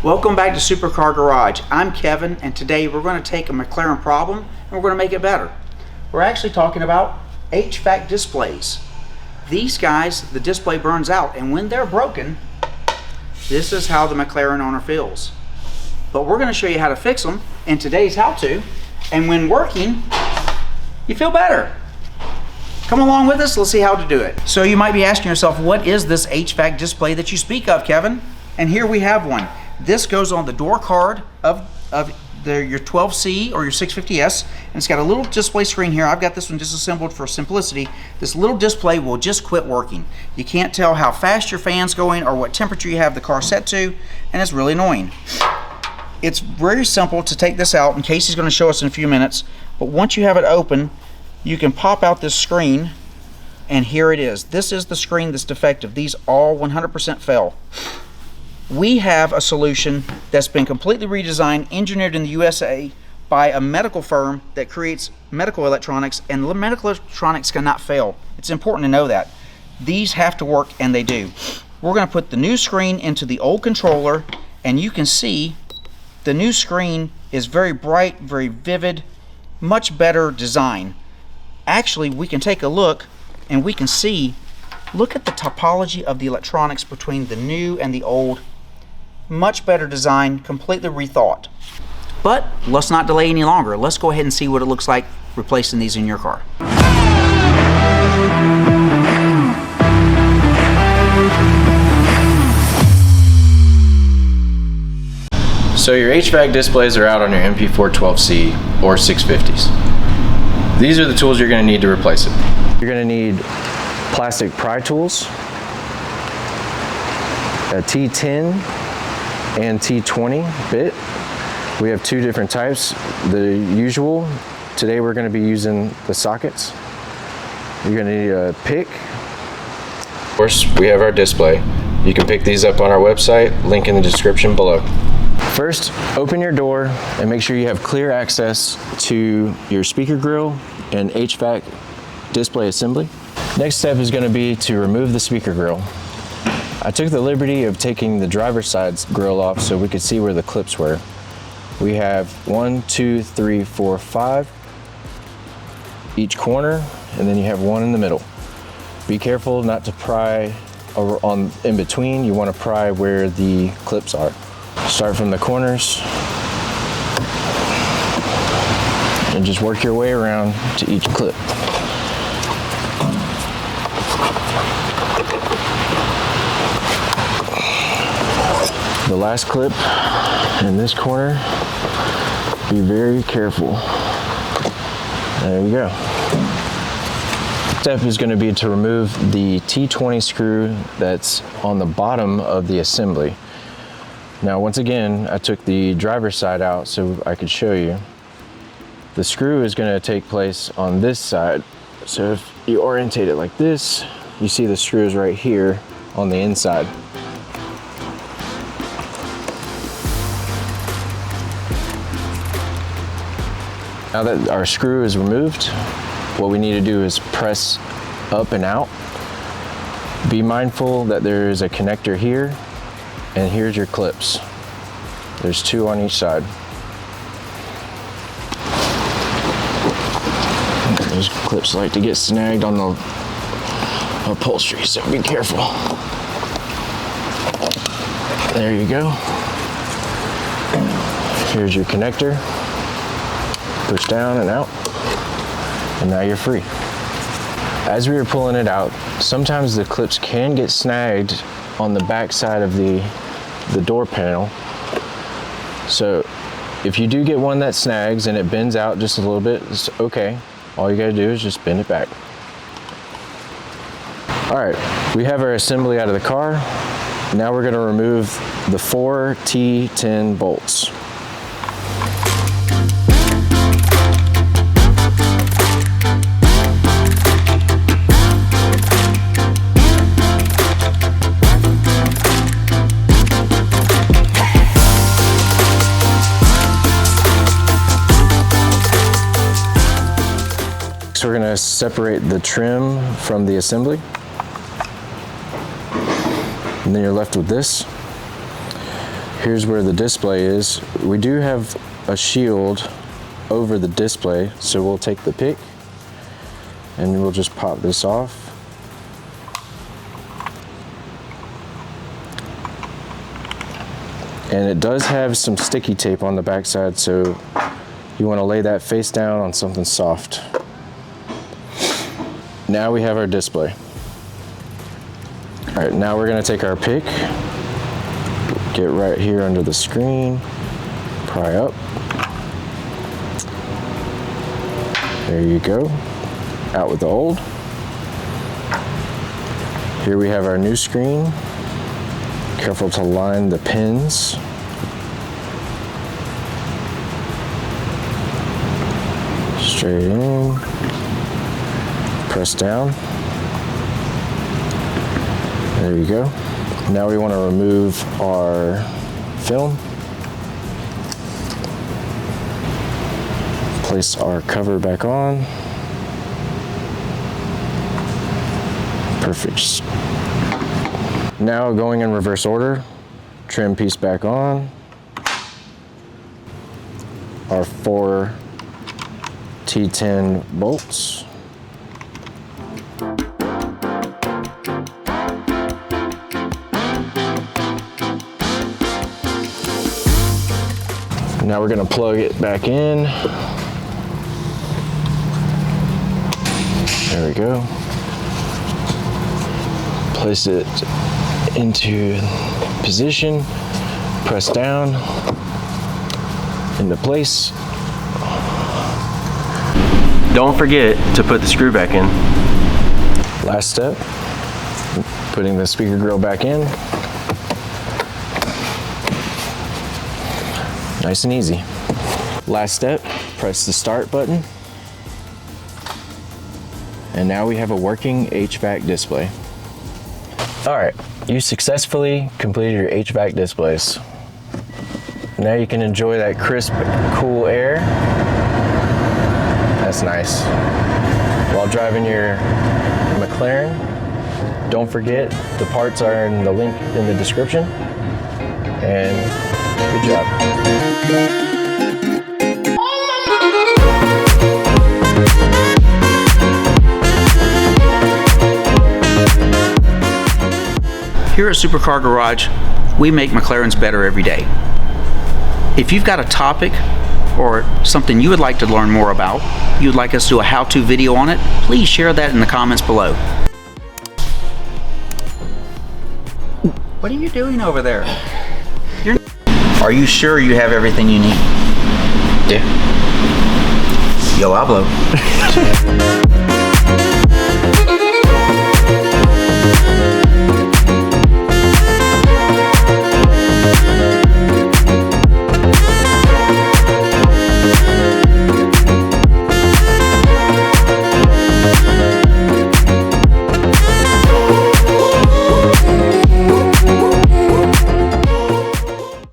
Welcome back to Supercar Garage. I'm Kevin, and today we're going to take a McLaren problem and we're going to make it better. We're actually talking about HVAC displays. These guys, the display burns out, and when they're broken, this is how the McLaren owner feels. But we're going to show you how to fix them in today's how-to, and when working, you feel better. Come along with us, let's see how to do it. So you might be asking yourself, what is this HVAC display that you speak of, Kevin? And here we have one. This goes on the door card of your 12C or your 650S, and it's got a little display screen here. I've got this one disassembled for simplicity. This little display will just quit working. You can't tell how fast your fan's going or what temperature you have the car set to, and it's really annoying. It's very simple to take this out, and Casey's going to show us in a few minutes, but once you have it open, you can pop out this screen, and here it is. This is the screen that's defective. These all 100% fail. We have a solution that's been completely redesigned, engineered in the USA by a medical firm that creates medical electronics, and medical electronics cannot fail. It's important to know that. These have to work, and they do. We're going to put the new screen into the old controller, and you can see the new screen is very bright, very vivid, much better design. Actually, we can take a look and we can see, look at the topology of the electronics between the new and the old. Much better design, completely rethought. But let's not delay any longer. Let's go ahead and see what it looks like replacing these in your car. So your HVAC displays are out on your MP412C or 650s. These are the tools you're going to need to replace it. You're going to need plastic pry tools, a T10 and T20 bit. We have two different types. The usual, today we're going to be using the sockets. You're going to need a pick. Of course, we have our display. You can pick these up on our website, link in the description below. First, open your door and make sure you have clear access to your speaker grill and HVAC display assembly. Next step is going to be to remove the speaker grill. I took the liberty of taking the driver's side grill off so we could see where the clips were. We have 1, 2, 3, 4, 5 each corner, and then you have one in the middle. Be careful not to pry in between. You want to pry where the clips are. Start from the corners and just work your way around to each clip. The last clip in this corner, be very careful. There you go. Step is going to be to remove the T20 screw that's on the bottom of the assembly. Now, once again, I took the driver's side out so I could show you. The screw is going to take place on this side. So if you orientate it like this, you see the screws right here on the inside. Now that our screw is removed, what we need to do is press up and out. Be mindful that there is a connector here, and here's your clips. There's two on each side. Those clips like to get snagged on the upholstery, so be careful. There you go. Here's your connector. Push down and out, and now you're free. As we were pulling it out, sometimes the clips can get snagged on the back side of the door panel. So if you do get one that snags and it bends out just a little bit, it's okay. All you gotta do is just bend it back. All right, we have our assembly out of the car. Now we're gonna remove the 4 T10 bolts. So we're going to separate the trim from the assembly. And then you're left with this. Here's where the display is. We do have a shield over the display, so we'll take the pick and we'll just pop this off. And it does have some sticky tape on the backside, so you want to lay that face down on something soft. Now we have our display. All right, now we're going to take our pick, get right here under the screen, pry up. There you go. Out with the old. Here we have our new screen. Careful to line the pins. Straight in. Press down. There you go. Now we want to remove our film. Place our cover back on. Perfect. Now going in reverse order, trim piece back on. Our 4 T10 bolts. Now we're going to plug it back in. There we go. Place it into position, press down, into place. Don't forget to put the screw back in. Last step, putting the speaker grill back in. Nice and easy. Last step, press the start button. And now we have a working HVAC display. All right, you successfully completed your HVAC displays. Now you can enjoy that crisp, cool air. That's nice. While driving your McLaren, don't forget the parts are in the link in the description. And good job. Here at Supercar Garage, we make McLarens better every day. If you've got a topic or something you would like to learn more about, you'd like us to do a how-to video on it, please share that in the comments below. What are you doing over there? Are you sure you have everything you need? Yeah. Yo hablo.